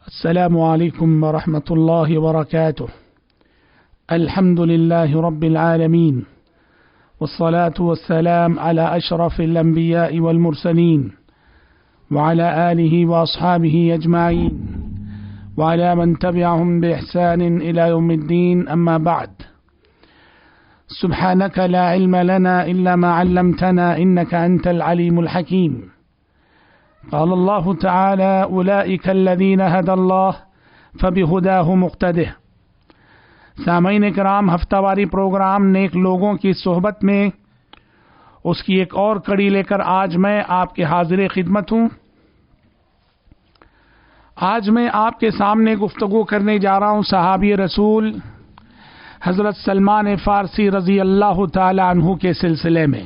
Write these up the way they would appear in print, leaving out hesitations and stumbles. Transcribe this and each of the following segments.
السلام عليكم ورحمة الله وبركاته. الحمد لله رب العالمين، والصلاة والسلام على أشرف الأنبياء والمرسلين، وعلى آله وأصحابه أجمعين، وعلى من تبعهم بإحسان إلى يوم الدين. أما بعد، سبحانك لا علم لنا إلا ما علمتنا إنك أنت العليم الحكيم. قال الله تعالى: أولئك الذين هدى الله فبهداه مقتده. سامعین کرام، ہفتہ واری پروگرام نیک لوگوں کی صحبت میں اس کی ایک اور کڑی لے کر آج میں آپ کے حاضر خدمت ہوں. آج میں آپ کے سامنے گفتگو کرنے جا رہا ہوں صحابی رسول حضرت سلمان فارسی رضی اللہ تعالی عنہ کے سلسلے میں.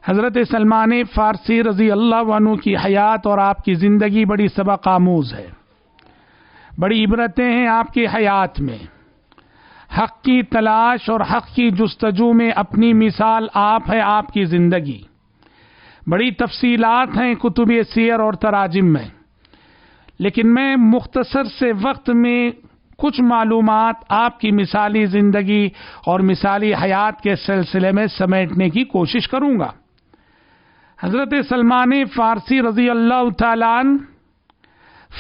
حضرت سلمان فارسی رضی اللہ عنہ کی حیات اور آپ کی زندگی بڑی سبق آموز ہے. بڑی عبرتیں ہیں آپ کی حیات میں. حق کی تلاش اور حق کی جستجو میں اپنی مثال آپ ہے. آپ کی زندگی بڑی تفصیلات ہیں کتب سیر اور تراجم میں، لیکن میں مختصر سے وقت میں کچھ معلومات آپ کی مثالی زندگی اور مثالی حیات کے سلسلے میں سمیٹنے کی کوشش کروں گا. حضرت سلمان فارسی رضی اللہ تعالیٰ عنہ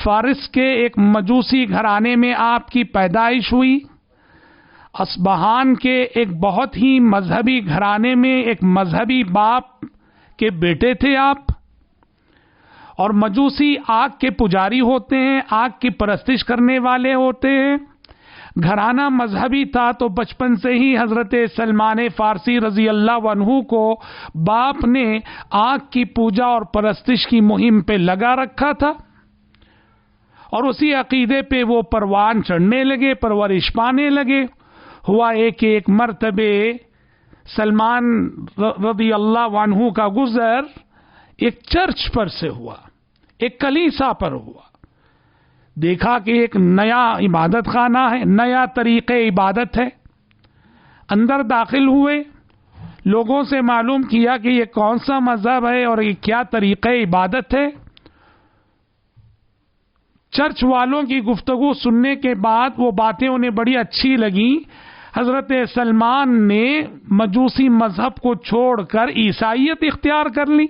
فارس کے ایک مجوسی گھرانے میں آپ کی پیدائش ہوئی. اصبہان کے ایک بہت ہی مذہبی گھرانے میں ایک مذہبی باپ کے بیٹے تھے آپ، اور مجوسی آگ کے پجاری ہوتے ہیں، آگ کی پرستش کرنے والے ہوتے ہیں. گھرانہ مذہبی تھا تو بچپن سے ہی حضرت سلمان فارسی رضی اللہ عنہ کو باپ نے آگ کی پوجا اور پرستش کی مہم پہ لگا رکھا تھا، اور اسی عقیدے پہ وہ پروان چڑھنے لگے، پرورش پانے لگے. ہوا ایک مرتبے سلمان رضی اللہ عنہ کا گزر ایک چرچ پر سے ہوا، ایک کلیسا پر ہوا. دیکھا کہ ایک نیا عبادت خانہ ہے، نیا طریقے عبادت ہے. اندر داخل ہوئے، لوگوں سے معلوم کیا کہ یہ کون سا مذہب ہے اور یہ کیا طریقے عبادت ہے. چرچ والوں کی گفتگو سننے کے بعد وہ باتیں انہیں بڑی اچھی لگیں. حضرت سلمان نے مجوسی مذہب کو چھوڑ کر عیسائیت اختیار کر لی.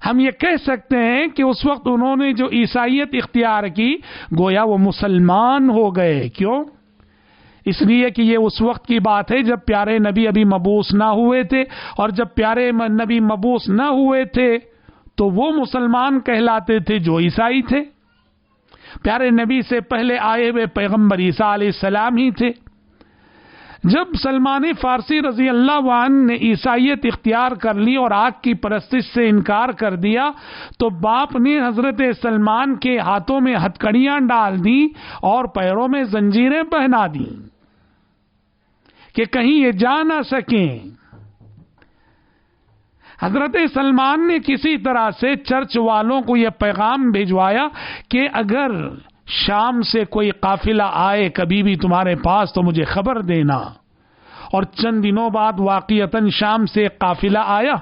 ہم یہ کہہ سکتے ہیں کہ اس وقت انہوں نے جو عیسائیت اختیار کی گویا وہ مسلمان ہو گئے. کیوں؟ اس لیے کہ یہ اس وقت کی بات ہے جب پیارے نبی ابھی مبعوث نہ ہوئے تھے، اور جب پیارے نبی مبعوث نہ ہوئے تھے تو وہ مسلمان کہلاتے تھے جو عیسائی تھے. پیارے نبی سے پہلے آئے ہوئے پیغمبر عیسیٰ علیہ السلام ہی تھے. جب سلمان فارسی رضی اللہ عنہ نے عیسائیت اختیار کر لی اور آگ کی پرستش سے انکار کر دیا تو باپ نے حضرت سلمان کے ہاتھوں میں ہتھکڑیاں ڈال دی اور پیروں میں زنجیریں پہنا دی کہ کہیں یہ جا نہ سکیں. حضرت سلمان نے کسی طرح سے چرچ والوں کو یہ پیغام بھیجوایا کہ اگر شام سے کوئی قافلہ آئے کبھی بھی تمہارے پاس تو مجھے خبر دینا. اور چند دنوں بعد واقعتاً شام سے ایک قافلہ آیا.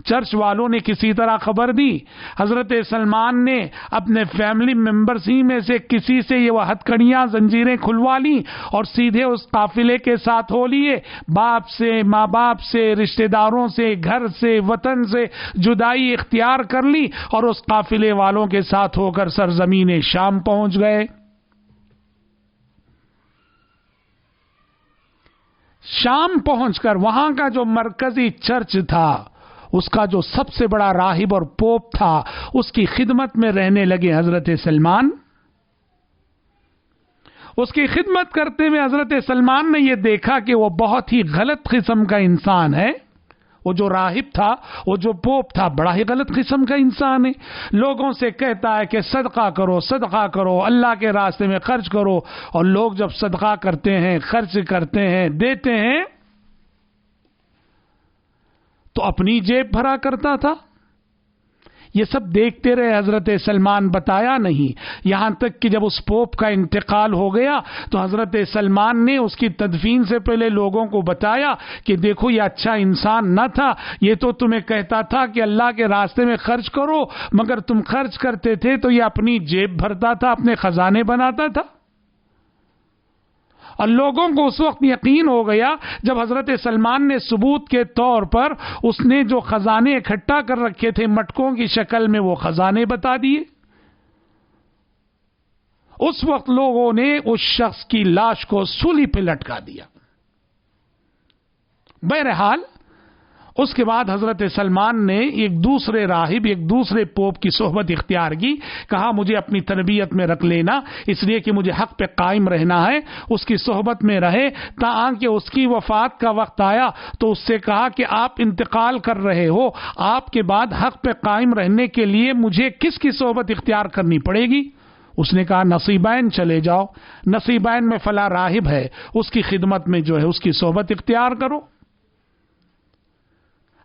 چرچ والوں نے کسی طرح خبر دی. حضرت سلمان نے اپنے فیملی ممبرز ہی میں سے کسی سے یہ وہ ہتھکڑیاں زنجیریں کھلوا لی اور سیدھے اس قافلے کے ساتھ ہو لیے. باپ سے، ماں باپ سے، رشتہ داروں سے، گھر سے، وطن سے جدائی اختیار کر لی اور اس قافلے والوں کے ساتھ ہو کر سرزمین شام پہنچ گئے. شام پہنچ کر وہاں کا جو مرکزی چرچ تھا، اس کا جو سب سے بڑا راہب اور پوپ تھا، اس کی خدمت میں رہنے لگے حضرت سلمان. اس کی خدمت کرتے ہوئے حضرت سلمان نے یہ دیکھا کہ وہ بہت ہی غلط قسم کا انسان ہے. وہ جو راہب تھا، وہ جو پوپ تھا، بڑا ہی غلط قسم کا انسان ہے. لوگوں سے کہتا ہے کہ صدقہ کرو، صدقہ کرو، اللہ کے راستے میں خرچ کرو، اور لوگ جب صدقہ کرتے ہیں، خرچ کرتے ہیں، دیتے ہیں تو اپنی جیب بھرا کرتا تھا. یہ سب دیکھتے رہے حضرت سلمان، بتایا نہیں، یہاں تک کہ جب اس پوپ کا انتقال ہو گیا تو حضرت سلمان نے اس کی تدفین سے پہلے لوگوں کو بتایا کہ دیکھو یہ اچھا انسان نہ تھا، یہ تو تمہیں کہتا تھا کہ اللہ کے راستے میں خرچ کرو، مگر تم خرچ کرتے تھے تو یہ اپنی جیب بھرتا تھا، اپنے خزانے بناتا تھا۔ اور لوگوں کو اس وقت یقین ہو گیا جب حضرت سلمان نے ثبوت کے طور پر اس نے جو خزانے اکٹھا کر رکھے تھے مٹکوں کی شکل میں، وہ خزانے بتا دیے۔ اس وقت لوگوں نے اس شخص کی لاش کو سولی پہ لٹکا دیا۔ بہرحال اس کے بعد حضرت سلمان نے ایک دوسرے راہب، ایک دوسرے پوپ کی صحبت اختیار کی، کہا مجھے اپنی تربیت میں رکھ لینا، اس لیے کہ مجھے حق پہ قائم رہنا ہے۔ اس کی صحبت میں رہے تاکہ اس کی وفات کا وقت آیا تو اس سے کہا کہ آپ انتقال کر رہے ہو، آپ کے بعد حق پہ قائم رہنے کے لیے مجھے کس کی صحبت اختیار کرنی پڑے گی؟ اس نے کہا نصیبین چلے جاؤ، نصیبین میں فلاں راہب ہے، اس کی خدمت میں جو ہے اس کی صحبت اختیار کرو۔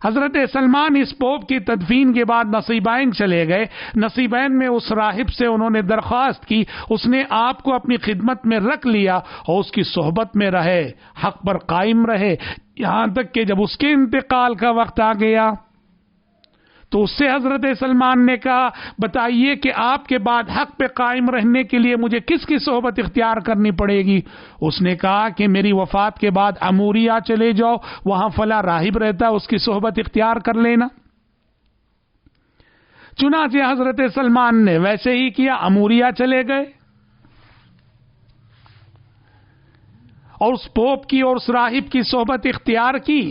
حضرت سلمان اس پوپ کی تدفین کے بعد نصیبین چلے گئے۔ نصیبین میں اس راہب سے انہوں نے درخواست کی، اس نے آپ کو اپنی خدمت میں رکھ لیا اور اس کی صحبت میں رہے، حق پر قائم رہے، یہاں تک کہ جب اس کے انتقال کا وقت آ گیا تو اس سے حضرت سلمان نے کہا بتائیے کہ آپ کے بعد حق پہ قائم رہنے کے لیے مجھے کس کی صحبت اختیار کرنی پڑے گی؟ اس نے کہا کہ میری وفات کے بعد اموریا چلے جاؤ، وہاں فلاں راہب رہتا، اس کی صحبت اختیار کر لینا۔ چنانچہ حضرت سلمان نے ویسے ہی کیا، اموریا چلے گئے اور اس پوپ کی اور اس راہب کی صحبت اختیار کی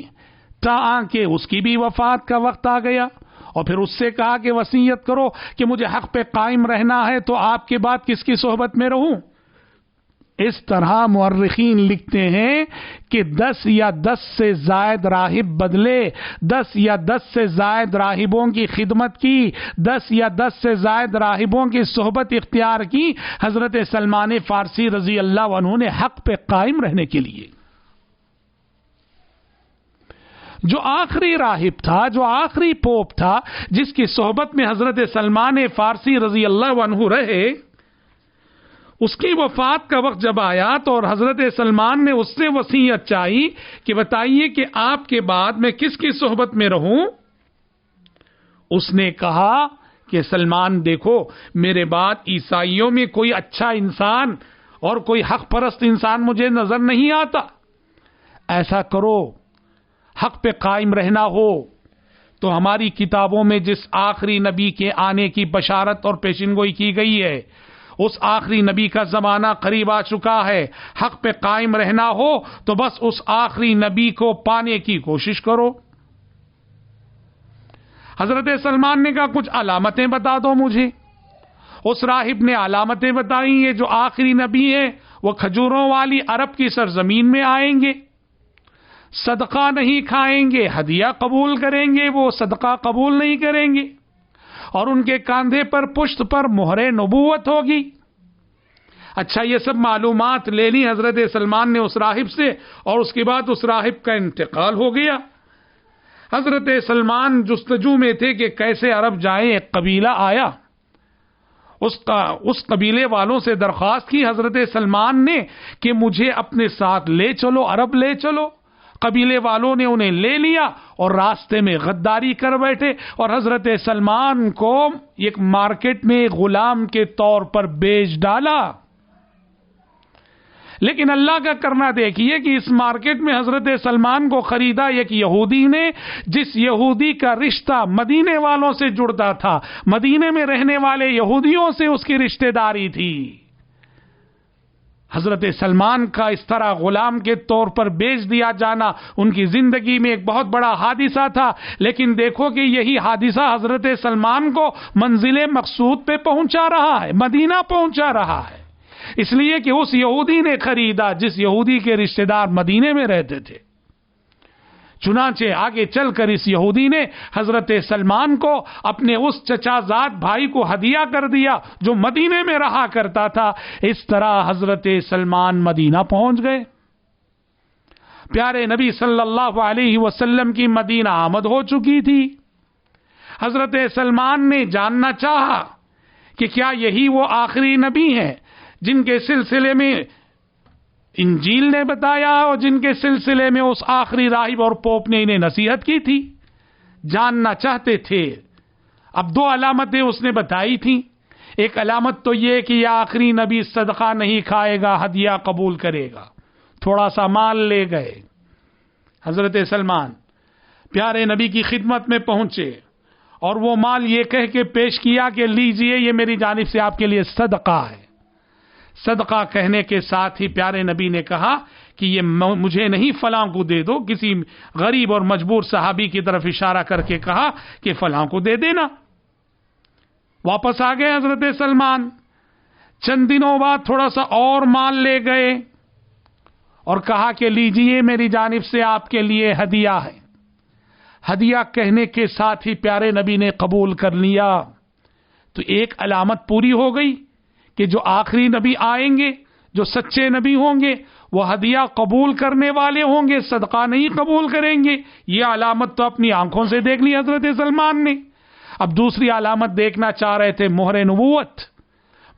تاکہ اس کی بھی وفات کا وقت آ گیا، اور پھر اس سے کہا کہ وصیت کرو کہ مجھے حق پہ قائم رہنا ہے تو آپ کے بعد کس کی صحبت میں رہوں۔ اس طرح مورخین لکھتے ہیں کہ 10 یا 10 سے زائد راہب بدلے، 10 یا 10 سے زائد راہبوں کی خدمت کی، 10 یا 10 سے زائد راہبوں کی صحبت اختیار کی حضرت سلمان فارسی رضی اللہ عنہ نے حق پہ قائم رہنے کے لیے۔ جو آخری راہب تھا، جو آخری پوپ تھا، جس کی صحبت میں حضرت سلمان فارسی رضی اللہ عنہ رہے، اس کی وفات کا وقت جب آیا تو اور حضرت سلمان نے اس سے وصیت چاہی کہ بتائیے کہ آپ کے بعد میں کس کی صحبت میں رہوں۔ اس نے کہا کہ سلمان دیکھو، میرے بعد عیسائیوں میں کوئی اچھا انسان اور کوئی حق پرست انسان مجھے نظر نہیں آتا، ایسا کرو حق پہ قائم رہنا ہو تو ہماری کتابوں میں جس آخری نبی کے آنے کی بشارت اور پیشنگوئی کی گئی ہے، اس آخری نبی کا زمانہ قریب آ چکا ہے، حق پہ قائم رہنا ہو تو بس اس آخری نبی کو پانے کی کوشش کرو۔ حضرت سلمان نے کہا کچھ علامتیں بتا دو مجھے۔ اس راہب نے علامتیں بتائیں، یہ جو آخری نبی ہے وہ کھجوروں والی عرب کی سرزمین میں آئیں گے، صدقہ نہیں کھائیں گے، ہدیہ قبول کریں گے، وہ صدقہ قبول نہیں کریں گے، اور ان کے کاندھے پر پشت پر مہر نبوت ہوگی۔ اچھا، یہ سب معلومات لے لی حضرت سلمان نے اس راہب سے، اور اس کے بعد اس راہب کا انتقال ہو گیا۔ حضرت سلمان جستجو میں تھے کہ کیسے عرب جائیں۔ ایک قبیلہ آیا، اس قبیلے والوں سے درخواست کی حضرت سلمان نے کہ مجھے اپنے ساتھ لے چلو، عرب لے چلو۔ قبیلے والوں نے انہیں لے لیا اور راستے میں غداری کر بیٹھے اور حضرت سلمان کو ایک مارکیٹ میں غلام کے طور پر بیچ ڈالا۔ لیکن اللہ کا کرنا دیکھیے کہ اس مارکیٹ میں حضرت سلمان کو خریدا ایک یہودی نے، جس یہودی کا رشتہ مدینے والوں سے جڑتا تھا، مدینے میں رہنے والے یہودیوں سے اس کی رشتہ داری تھی۔ حضرت سلمان کا اس طرح غلام کے طور پر بیچ دیا جانا ان کی زندگی میں ایک بہت بڑا حادثہ تھا، لیکن دیکھو کہ یہی حادثہ حضرت سلمان کو منزل مقصود پہ پہنچا رہا ہے، مدینہ پہنچا رہا ہے، اس لیے کہ اس یہودی نے خریدا جس یہودی کے رشتہ دار مدینے میں رہتے تھے۔ چنانچہ آگے چل کر اس یہودی نے حضرت سلمان کو اپنے اس چچا زاد بھائی کو ہدیہ کر دیا جو مدینے میں رہا کرتا تھا۔ اس طرح حضرت سلمان مدینہ پہنچ گئے۔ پیارے نبی صلی اللہ علیہ وسلم کی مدینہ آمد ہو چکی تھی۔ حضرت سلمان نے جاننا چاہا کہ کیا یہی وہ آخری نبی ہیں جن کے سلسلے میں انجیل نے بتایا اور جن کے سلسلے میں اس آخری راہب اور پوپ نے انہیں نصیحت کی تھی؟ جاننا چاہتے تھے۔ اب دو علامتیں اس نے بتائی تھیں۔ ایک علامت تو یہ کہ یہ آخری نبی صدقہ نہیں کھائے گا، ہدیہ قبول کرے گا۔ تھوڑا سا مال لے گئے حضرت سلمان، پیارے نبی کی خدمت میں پہنچے اور وہ مال یہ کہہ کے پیش کیا کہ لیجئے، یہ میری جانب سے آپ کے لیے صدقہ ہے۔ صدقہ کہنے کے ساتھ ہی پیارے نبی نے کہا کہ یہ مجھے نہیں، فلاں کو دے دو۔ کسی غریب اور مجبور صحابی کی طرف اشارہ کر کے کہا کہ فلاں کو دے دینا۔ واپس آ گئے حضرت سلمان۔ چند دنوں بعد تھوڑا سا اور مال لے گئے اور کہا کہ لیجئے، میری جانب سے آپ کے لیے ہدیہ ہے۔ ہدیہ کہنے کے ساتھ ہی پیارے نبی نے قبول کر لیا۔ تو ایک علامت پوری ہو گئی کہ جو آخری نبی آئیں گے، جو سچے نبی ہوں گے، وہ ہدیہ قبول کرنے والے ہوں گے، صدقہ نہیں قبول کریں گے۔ یہ علامت تو اپنی آنکھوں سے دیکھ لی حضرت سلمان نے۔ اب دوسری علامت دیکھنا چاہ رہے تھے، مہر نبوت۔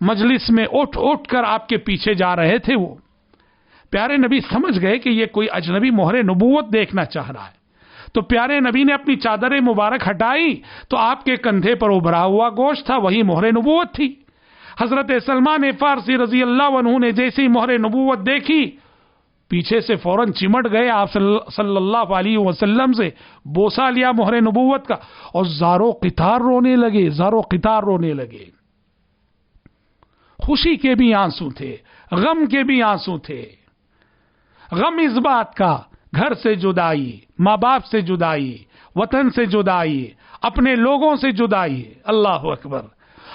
مجلس میں اٹھ اٹھ کر آپ کے پیچھے جا رہے تھے وہ۔ پیارے نبی سمجھ گئے کہ یہ کوئی اجنبی مہر نبوت دیکھنا چاہ رہا ہے، تو پیارے نبی نے اپنی چادر مبارک ہٹائی تو آپ کے کندھے پر ابھرا ہوا گوشت تھا، وہی مہر نبوت تھی۔ حضرت سلمان فارسی رضی اللہ عنہ نے جیسی مہر نبوت دیکھی، پیچھے سے فوراً چمٹ گئے، آپ صلی اللہ علیہ وسلم سے بوسہ لیا مہر نبوت کا، اور زارو قطار رونے لگے، زارو قطار رونے لگے۔ خوشی کے بھی آنسو تھے، غم کے بھی آنسو تھے۔ غم اس بات کا، گھر سے جدائی، ماں باپ سے جدائی، وطن سے جدائی، اپنے لوگوں سے جدائی، اللہ اکبر۔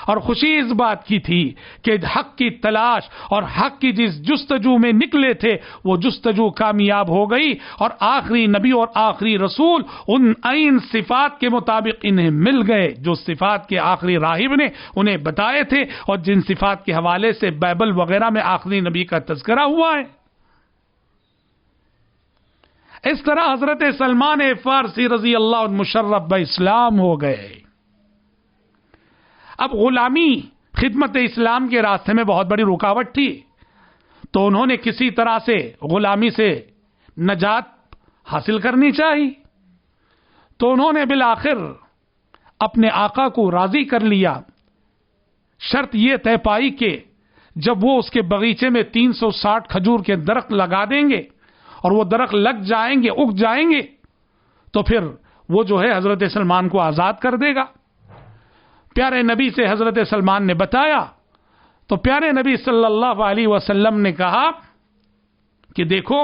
اور خوشی اس بات کی تھی کہ حق کی تلاش اور حق کی جس جستجو میں نکلے تھے، وہ جستجو کامیاب ہو گئی، اور آخری نبی اور آخری رسول ان عین صفات کے مطابق انہیں مل گئے جو صفات کے آخری راہب نے انہیں بتائے تھے، اور جن صفات کے حوالے سے بائبل وغیرہ میں آخری نبی کا تذکرہ ہوا ہے۔ اس طرح حضرت سلمان فارسی رضی اللہ عنہ مشرف باسلام ہو گئے۔ اب غلامی خدمت اسلام کے راستے میں بہت بڑی رکاوٹ تھی، تو انہوں نے کسی طرح سے غلامی سے نجات حاصل کرنی چاہیے، تو انہوں نے بالآخر اپنے آقا کو راضی کر لیا۔ شرط یہ طے پائی کہ جب وہ اس کے باغیچے میں 360 کھجور کے درخت لگا دیں گے اور وہ درخت لگ جائیں گے، اگ جائیں گے، تو پھر وہ جو ہے حضرت سلمان کو آزاد کر دے گا۔ پیارے نبی سے حضرت سلمان نے بتایا تو پیارے نبی صلی اللہ علیہ وسلم نے کہا کہ دیکھو،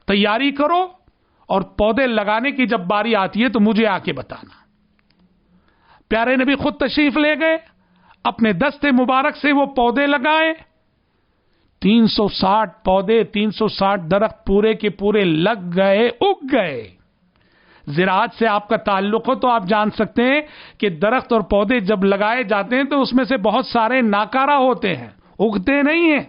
تیاری کرو اور پودے لگانے کی جب باری آتی ہے تو مجھے آ کے بتانا۔ پیارے نبی خود تشریف لے گئے، اپنے دست مبارک سے وہ پودے لگائے۔ 360 پودے، 360 درخت پورے کے پورے لگ گئے، اگ گئے۔ زراعت سے آپ کا تعلق ہو تو آپ جان سکتے ہیں کہ درخت اور پودے جب لگائے جاتے ہیں تو اس میں سے بہت سارے ناکارہ ہوتے ہیں، اگتے نہیں ہیں،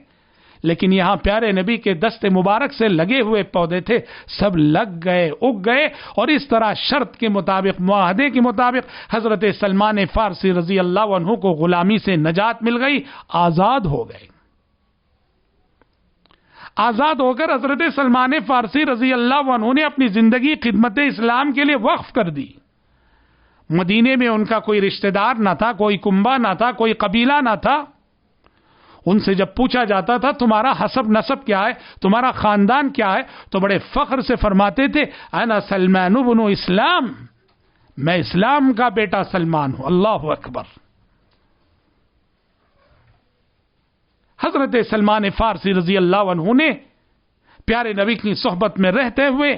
لیکن یہاں پیارے نبی کے دست مبارک سے لگے ہوئے پودے تھے، سب لگ گئے، اگ گئے، اور اس طرح شرط کے مطابق، معاہدے کے مطابق حضرت سلمان فارسی رضی اللہ عنہ کو غلامی سے نجات مل گئی، آزاد ہو گئے۔ آزاد ہو کر حضرت سلمان فارسی رضی اللہ عنہ نے اپنی زندگی خدمت اسلام کے لیے وقف کر دی۔ مدینے میں ان کا کوئی رشتہ دار نہ تھا، کوئی کنبہ نہ تھا، کوئی قبیلہ نہ تھا۔ ان سے جب پوچھا جاتا تھا تمہارا حسب نسب کیا ہے، تمہارا خاندان کیا ہے، تو بڑے فخر سے فرماتے تھے انا سلمان بن اسلام، میں اسلام کا بیٹا سلمان ہوں۔ اللہ اکبر۔ حضرت سلمان فارسی رضی اللہ عنہ نے پیارے نبی کی صحبت میں رہتے ہوئے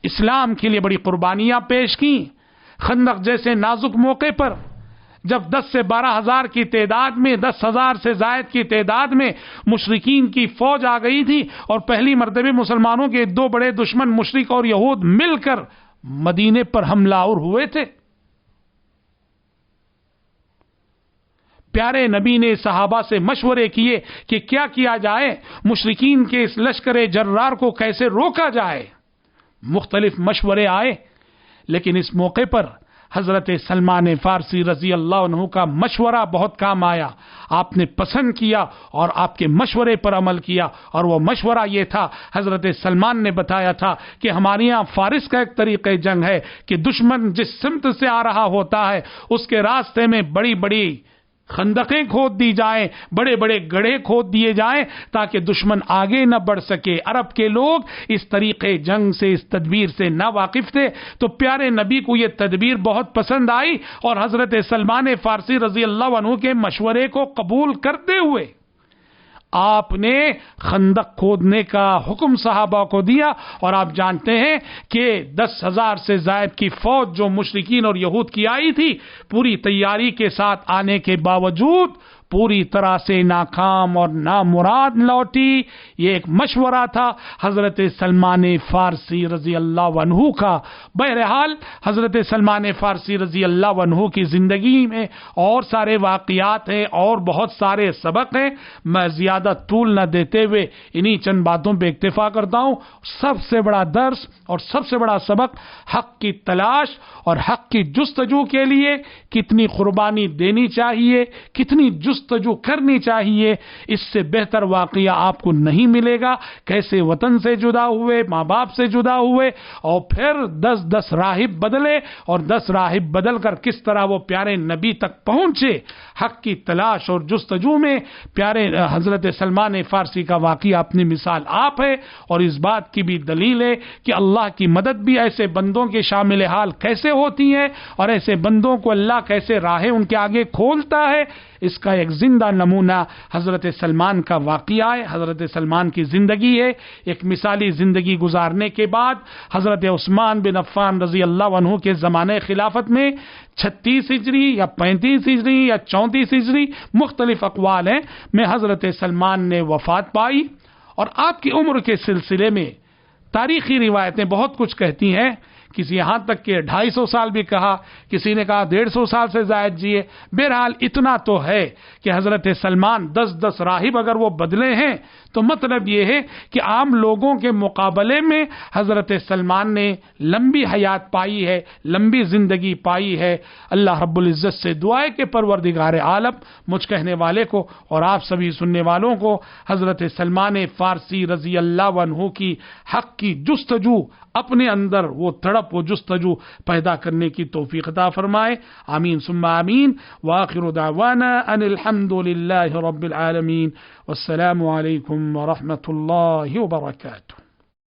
اسلام کے لیے بڑی قربانیاں پیش کی۔ خندق جیسے نازک موقع پر جب 10 سے 12 ہزار کی تعداد میں، 10,000 سے زائد کی تعداد میں مشرکین کی فوج آ گئی تھی، اور پہلی مرتبہ مسلمانوں کے دو بڑے دشمن مشرک اور یہود مل کر مدینے پر حملہ آور ہوئے تھے، پیارے نبی نے صحابہ سے مشورے کیے کہ کیا کیا جائے، مشرکین کے اس لشکر جرار کو کیسے روکا جائے۔ مختلف مشورے آئے، لیکن اس موقع پر حضرت سلمان فارسی رضی اللہ عنہ کا مشورہ بہت کام آیا. آپ نے پسند کیا اور آپ کے مشورے پر عمل کیا, اور وہ مشورہ یہ تھا, حضرت سلمان نے بتایا تھا کہ ہمارے یہاں فارس کا ایک طریقہ جنگ ہے کہ دشمن جس سمت سے آ رہا ہوتا ہے اس کے راستے میں بڑی بڑی خندقیں کھود دی جائیں, بڑے بڑے گڑھے کھود دیے جائیں تاکہ دشمن آگے نہ بڑھ سکے. عرب کے لوگ اس طریقے جنگ سے, اس تدبیر سے نا واقف تھے, تو پیارے نبی کو یہ تدبیر بہت پسند آئی اور حضرت سلمان فارسی رضی اللہ عنہ کے مشورے کو قبول کرتے ہوئے آپ نے خندق کھودنے کا حکم صحابہ کو دیا. اور آپ جانتے ہیں کہ 10,000 سے زائد کی فوج جو مشرکین اور یہود کی آئی تھی, پوری تیاری کے ساتھ آنے کے باوجود پوری طرح سے ناکام اور نامراد لوٹی. یہ ایک مشورہ تھا حضرت سلمان فارسی رضی اللہ عنہ کا. بہرحال حضرت سلمان فارسی رضی اللہ عنہ کی زندگی میں اور سارے واقعات ہیں اور بہت سارے سبق ہیں. میں زیادہ طول نہ دیتے ہوئے انہی چند باتوں پہ اکتفا کرتا ہوں. سب سے بڑا درس اور سب سے بڑا سبق, حق کی تلاش اور حق کی جستجو کے لیے کتنی قربانی دینی چاہیے, کتنی جستجو کرنی چاہیے. اس سے بہتر واقعہ آپ کو نہیں ملے گا. کیسے وطن سے جدا ہوئے, ماں باپ سے جدا ہوئے, اور پھر 10 راہب بدلے, اور 10 راہب بدل کر کس طرح وہ پیارے نبی تک پہنچے. حق کی تلاش اور جستجو میں پیارے حضرت سلمان فارسی کا واقعہ اپنی مثال آپ ہے, اور اس بات کی بھی دلیل ہے کہ اللہ کی مدد بھی ایسے بندوں کے شامل حال کیسے ہوتی ہے, اور ایسے بندوں کو اللہ کیسے راہیں ان کے آگے کھولتا ہے. اس کا ایک زندہ نمونہ حضرت سلمان کا واقعہ ہے, حضرت سلمان کی زندگی ہے. ایک مثالی زندگی گزارنے کے بعد حضرت عثمان بن عفان رضی اللہ عنہ کے زمانے خلافت میں 36 ہجری یا 35 ہجری یا 34 ہجری, مختلف اقوال ہیں, میں حضرت سلمان نے وفات پائی. اور آپ کی عمر کے سلسلے میں تاریخی روایتیں بہت کچھ کہتی ہیں. کسی یہاں تک کہ 250 سال بھی کہا, کسی نے کہا 150 سال سے زائد جیے. بہرحال اتنا تو ہے کہ حضرت سلمان 10 راہب اگر وہ بدلے ہیں تو مطلب یہ ہے کہ عام لوگوں کے مقابلے میں حضرت سلمان نے لمبی حیات پائی ہے, لمبی زندگی پائی ہے. اللہ رب العزت سے دعا ہے کہ پروردگار عالم مجھ کہنے والے کو اور آپ سبھی سننے والوں کو حضرت سلمان فارسی رضی اللہ عنہ کی حق کی جستجو, اپنے اندر وہ تڑپ و جستجو پیدا کرنے کی توفیق عطا فرمائے. آمین ثم آمین. وآخر دعوانا ان الحمد للہ رب العالمین. والسلام علیکم ورحمۃ اللہ وبرکاتہ.